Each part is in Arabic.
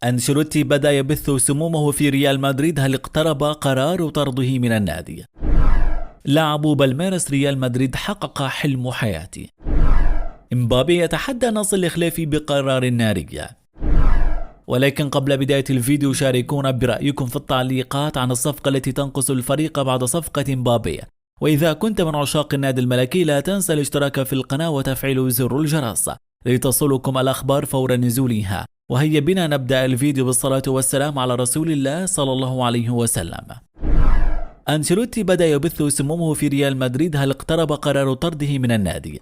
أنشيلوتي بدأ يبث سمومه في ريال مدريد، هل اقترب قرار طرده من النادي؟ لاعب بالميراس ريال مدريد حقق حلم حياتي. امبابي يتحدى نص الإخلاف بقرار ناري. ولكن قبل بداية الفيديو شاركونا برأيكم في التعليقات عن الصفقة التي تنقص الفريق بعد صفقة امبابي. وإذا كنت من عشاق النادي الملكي لا تنسى الاشتراك في القناة وتفعيل زر الجرس لتصلكم الأخبار فور نزولها. وهيا بنا نبدأ الفيديو بالصلاة والسلام على رسول الله صلى الله عليه وسلم. أنشيلوتي بدأ يبث سمومه في ريال مدريد، هل اقترب قرار طرده من النادي؟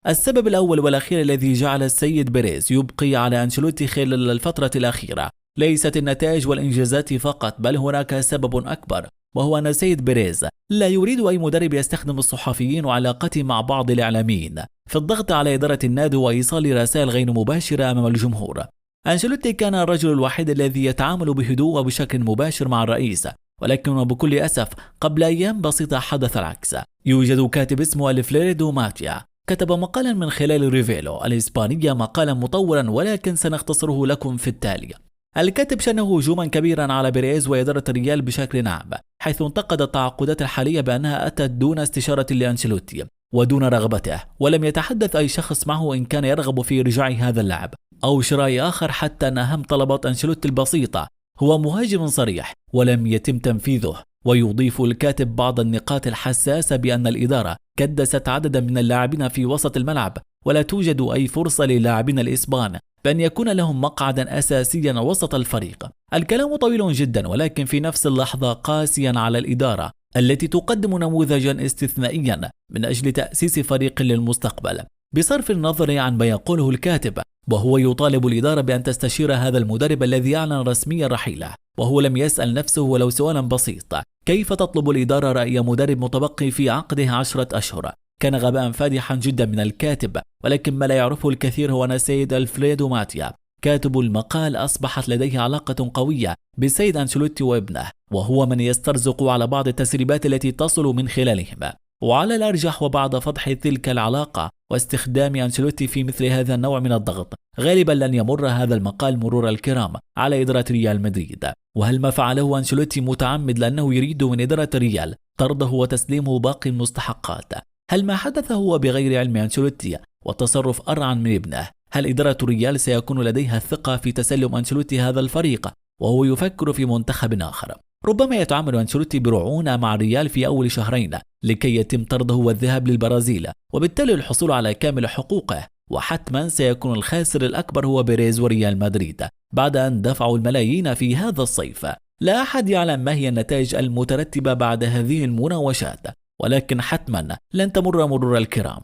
السبب الأول والأخير الذي جعل السيد بيريز يبقي على أنشيلوتي خلال الفترة الأخيرة ليست النتائج والإنجازات فقط، بل هناك سبب أكبر، وهو أن السيد بيريز لا يريد أي مدرب يستخدم الصحفيين وعلاقته مع بعض الإعلاميين في الضغط على إدارة النادي وإيصال رسائل غير مباشرة أمام الجمهور. أنشيلوتي كان الرجل الوحيد الذي يتعامل بهدوء وبشكل مباشر مع الرئيس، ولكن بكل أسف قبل أيام بسيطة حدث العكس. يوجد كاتب اسمه ألفريدو ماتيا كتب مقالا من خلال ريفيلو الإسبانية، مقالا مطولا ولكن سنختصره لكم في التالي. الكاتب شنه هجوما كبيرا على بيريز وإدارة الريال بشكل عام، حيث انتقد التعاقدات الحالية بأنها أتت دون استشارة لأنشيلوتي ودون رغبته، ولم يتحدث أي شخص معه إن كان يرغب في إرجاع هذا اللاعب أو شراء آخر، حتى أن أهم طلبات أنشيلوتي البسيطة هو مهاجم صريح ولم يتم تنفيذه. ويضيف الكاتب بعض النقاط الحساسة بأن الإدارة كدست عددا من اللاعبين في وسط الملعب، ولا توجد أي فرصة للاعبين الإسبان بأن يكون لهم مقعدا أساسيا وسط الفريق. الكلام طويل جدا، ولكن في نفس اللحظة قاسيا على الإدارة التي تقدم نموذجا استثنائيا من أجل تأسيس فريق للمستقبل. بصرف النظر عن ما يقوله الكاتب، وهو يطالب الإدارة بأن تستشير هذا المدرب الذي أعلن رسميا رحيله، وهو لم يسأل نفسه ولو سؤالا بسيط: كيف تطلب الإدارة رأي مدرب متبقي في عقده 10 أشهر؟ كان غباء فادحا جدا من الكاتب، ولكن ما لا يعرفه الكثير هو أن السيد ألفريدو ماتيا كاتب المقال أصبحت لديه علاقة قوية بالسيد أنشيلوتي وابنه، وهو من يسترزق على بعض التسريبات التي تصل من خلالهما. وعلى الأرجح وبعد فضح تلك العلاقة واستخدام أنشيلوتي في مثل هذا النوع من الضغط، غالبا لن يمر هذا المقال مرور الكرام على إدارة ريال مدريد. وهل ما فعله أنشيلوتي متعمد لأنه يريد من إدارة ريال طرده وتسليمه باقي المستحقات؟ هل ما حدث هو بغير علم أنشيلوتي والتصرف أرعن من ابنه؟ هل إدارة ريال سيكون لديها الثقة في تسلم أنشيلوتي هذا الفريق وهو يفكر في منتخب آخر؟ ربما يتعامل أنشيلوتي برعونة مع الريال في أول شهرين لكي يتم طرده والذهاب للبرازيل وبالتالي الحصول على كامل حقوقه، وحتما سيكون الخاسر الأكبر هو بيريز وريال مدريد بعد أن دفعوا الملايين في هذا الصيف. لا أحد يعلم ما هي النتائج المترتبة بعد هذه المناوشات، ولكن حتما لن تمر مرور الكرام.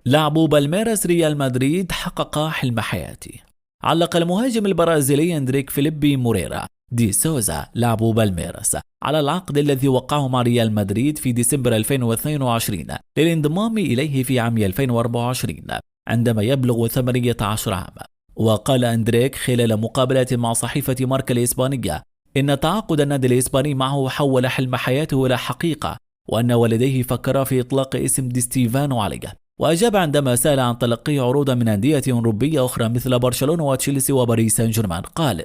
لاعب بالميراس ريال مدريد حقق حلم حياتي. علق المهاجم البرازيلي اندريك فيليبي موريرا دي سوزا لاعب بالميراس على العقد الذي وقعه مع ريال مدريد في ديسمبر 2022 للانضمام إليه في عام 2024 عندما يبلغ 18 عام. وقال أندريك خلال مقابلة مع صحيفة ماركا الإسبانية إن تعاقد النادي الإسباني معه حول حلم حياته إلى حقيقة، وأن والديه فكرا في إطلاق اسم دي ستيفانو عليه. وأجاب عندما سأل عن تلقي عروضا من أندية أوروبية أخرى مثل برشلونة وتشيلسي وباريس سان جيرمان، قال: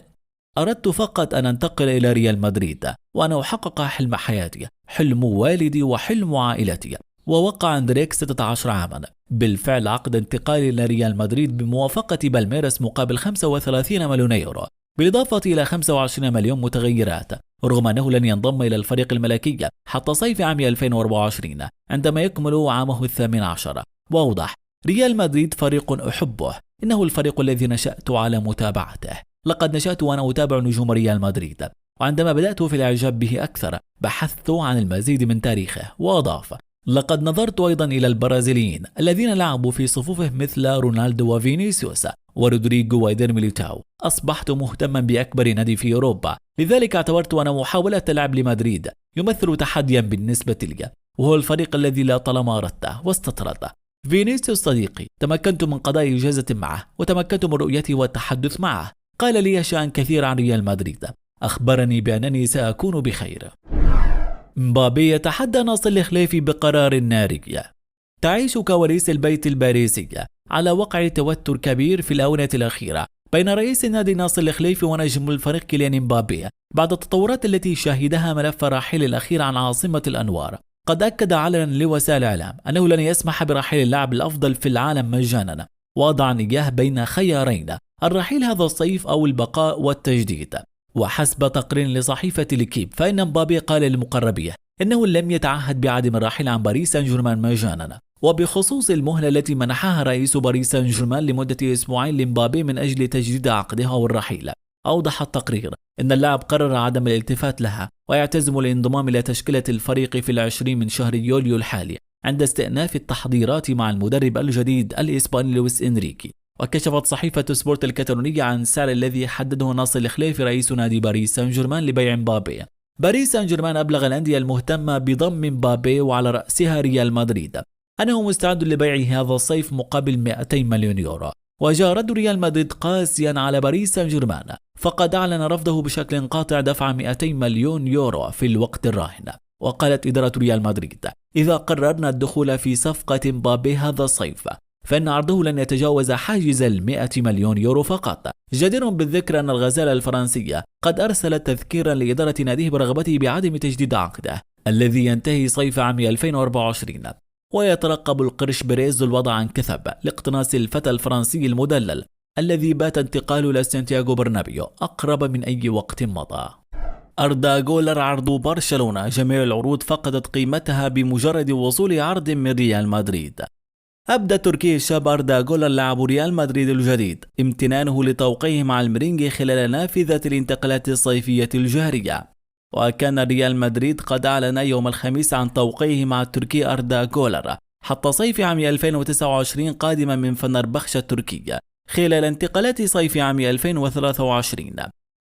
أردت فقط أن أنتقل إلى ريال مدريد وأنا أحقق حلم حياتي، حلم والدي وحلم عائلتي. ووقع أندريك 16 عاما بالفعل عقد انتقال إلى ريال مدريد بموافقة بالميراس مقابل 35 مليون يورو، بالإضافة إلى 25 مليون متغيرات، رغم أنه لن ينضم إلى الفريق الملكي حتى صيف عام 2024 عندما يكمل عامه 18. وأوضح: ريال مدريد فريق أحبه، إنه الفريق الذي نشأت على متابعته. لقد نشأت وأنا أتابع نجوم ريال مدريد، وعندما بدأت في الإعجاب به أكثر بحثت عن المزيد من تاريخه. وأضاف: لقد نظرت أيضا إلى البرازيليين الذين لعبوا في صفوفه مثل رونالدو وفينيسيوس ورودريغو وإيدر ميليتاو. أصبحت مهتما بأكبر نادي في أوروبا، لذلك اعتبرت أن محاولة اللعب لمدريد يمثل تحديا بالنسبة لي، وهو الفريق الذي لا طالما أردته واستطرده. فينيسيوس صديقي، تمكنت من قضاء إجازة معه وتمكنت من رؤيته والتحدث معه. قال لي شيئا كثير عن ريال مدريد، أخبرني بأنني سأكون بخير. مبابي يتحدى نص الإخلاف بقرار ناري. تعيش كواليس البيت الباريسي على وقع توتر كبير في الآونة الأخيرة بين رئيس النادي ناصر الخليفي ونجم الفريق كيليان امبابي بعد التطورات التي شهدها ملف رحيل الأخير عن عاصمة الأنوار. قد أكد علنا لوسائل الإعلام أنه لن يسمح برحيل اللاعب الأفضل في العالم مجانا، وضعا إياه بين خيارين: الرحيل هذا الصيف أو البقاء والتجديد. وحسب تقرير لصحيفة ليكيب فإن امبابي قال للمقربية إنه لم يتعهد بعدم الرحيل عن باريس سان جيرمان مجانا. وبخصوص المهلة التي منحها رئيس باريس سان جيرمان لمدة أسبوعين لمبابي من أجل تجديد عقدها والرحيل، أوضح التقرير إن اللاعب قرر عدم الالتفات لها ويعتزم الانضمام إلى تشكيلة الفريق في 20 من شهر يوليو الحالي عند استئناف التحضيرات مع المدرب الجديد الإسباني لويس إنريكي. وكشفت صحيفة سبورت الكتالونية عن السعر الذي حدده ناصر الخليفي رئيس نادي باريس سان جيرمان لبيع مبابي. باريس سان جيرمان أبلغ الأندية المهتمة بضم مبابي وعلى رأسها ريال مدريد أنه مستعد لبيعه هذا الصيف مقابل 200 مليون يورو. وجاء رد ريال مدريد قاسيا على باريس سان جيرمان، فقد أعلن رفضه بشكل قاطع دفع 200 مليون يورو في الوقت الراهن. وقالت إدارة ريال مدريد: إذا قررنا الدخول في صفقة مبابي هذا الصيف فإن عرضه لن يتجاوز حاجز 100 مليون يورو فقط. جدير بالذكر أن الغزالة الفرنسية قد أرسلت تذكيرا لإدارة ناديه برغبته بعدم تجديد عقده الذي ينتهي صيف عام 2024. ويترقب القرش بريز الوضع عن كثب لاقتناص الفتى الفرنسي المدلل الذي بات انتقاله لسانتياغو برنابيو أقرب من أي وقت مضى. أردا جولر عرض برشلونة، جميع العروض فقدت قيمتها بمجرد وصول عرض من ريال مدريد. أبدى التركي الشاب أردا جولر لاعب ريال مدريد الجديد امتنانه لتوقيعه مع المرينجي خلال نافذة الانتقالات الصيفية الجارية. وكان ريال مدريد قد أعلن يوم الخميس عن توقيعه مع التركي أردا جولر حتى صيف عام 2029 قادما من فنربخشة التركية خلال انتقالات صيف عام 2023.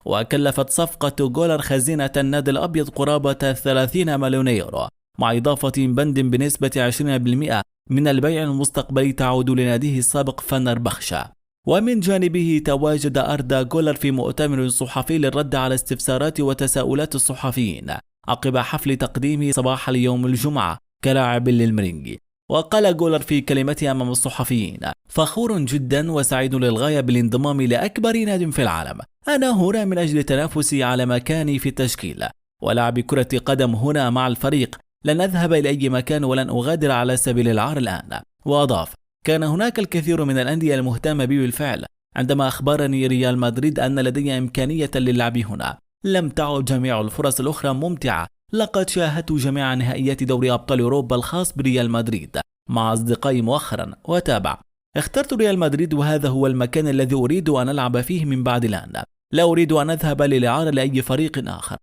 وكلفت صفقة جولر خزينة النادي الأبيض قرابة 30 مليون يورو مع إضافة بند بنسبة 20% من البيع المستقبلي تعود لناديه السابق فنربخشة. ومن جانبه تواجد أردا جولر في مؤتمر صحفي للرد على استفسارات وتساؤلات الصحفيين عقب حفل تقديمه صباح اليوم الجمعة كلاعب للمرينجي. وقال جولر في كلمته أمام الصحفيين: فخور جدا وسعيد للغاية بالانضمام لأكبر نادي في العالم. أنا هنا من أجل تنافسي على مكاني في التشكيل ولعب كرة قدم هنا مع الفريق. لن أذهب إلى أي مكان ولن أغادر على سبيل العار الآن. وأضاف: كان هناك الكثير من الأندية المهتمة بي بالفعل عندما أخبرني ريال مدريد أن لدي إمكانية للعب هنا. لم تعد جميع الفرص الأخرى ممتعة. لقد شاهدت جميع نهائيات دوري أبطال أوروبا الخاص بريال مدريد مع أصدقائي مؤخرا. وتابع: اخترت ريال مدريد وهذا هو المكان الذي أريد أن ألعب فيه من بعد الآن. لا أريد أن أذهب للإعارة لأي فريق آخر.